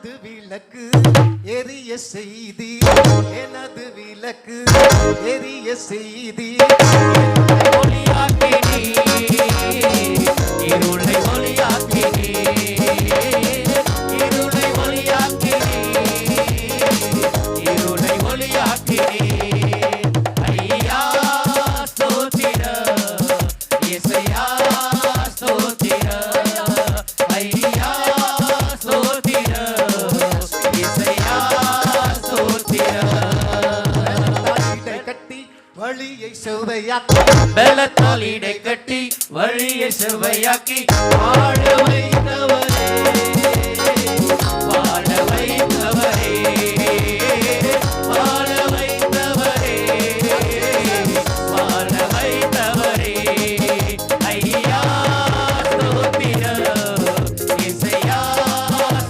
எனது விளக்கு எரிய செய்தி, எனது விளக்கு எரிய செய்தி, ஒளியாக்கினி இருளை ஒளியாக்கினி, இருளை ஒளியாக்கினி, இருளை ஒளியாக்கினி. ஐயா ஸ்தோத்திர, இயேசையா ஸ்தோத்திர, ஐயா ஸ்தோத்திர, இயேசையா ஸ்தோத்திர. கட்டி வழியை செவ்வையாக்கி, பலத்தால் இடை கட்டி வழியை செவ்வையாக்கி வாழ வைத்தவரே, வாழ வைத்தவரே, வாழ வைத்தவரே, வாழ வைத்தவரே. ஐயா ஸ்தோத்திர, இயேசையா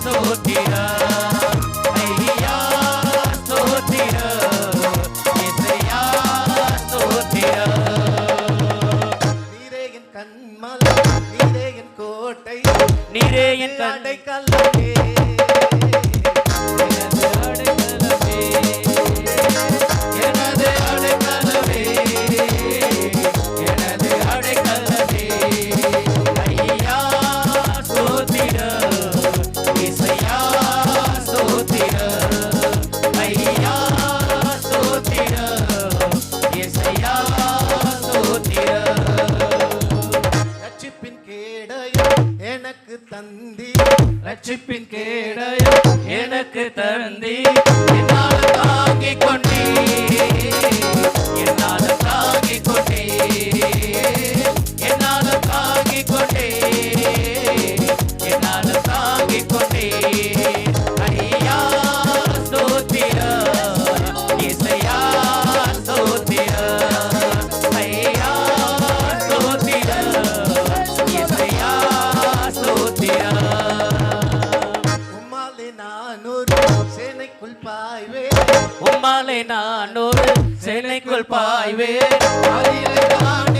ஸ்தோத்திர, ஐயா ஸ்தோத்திர, இயேசையா ஸ்தோத்திர. நீரே என் கண்மலை, நீரே என் கோட்டை, நீரே என் அடைக்கலமே, எனது அடைக்கலமே, எனது அடைக்கலமே, எனது அடைக்கலமே. ஐயா ஸ்தோத்திர, இயேசையா ஸ்தோத்திர, ஐயா ஸ்தோத்திர, இயேசையா ஸ்தோத்திர. ரட்சிப்பின் கேடயம் எனக்கு தந்தி, ரட்சிப்பின் கேடயம் எனக்கு தந்தி, என்னால தாங்கிக் கொண்டே, என்னால தாங்கிக் கொண்டே, என்னால தாங்கிக் கொண்டே, என்னால தாங்கிக் கொண்டே. ஐயா ஸ்தோத்திர, இயேசையா ஸ்தோத்திர, ஐயா ஸ்தோத்திர, இயேசையா ஸ்தோத்திர. உம்மாலே நான் ஒரு சேனைக்குள் பாய்வேன், உம்மாலே நான் ஒரு சேனைக்குள் பாய்வேன், அதிலே நான்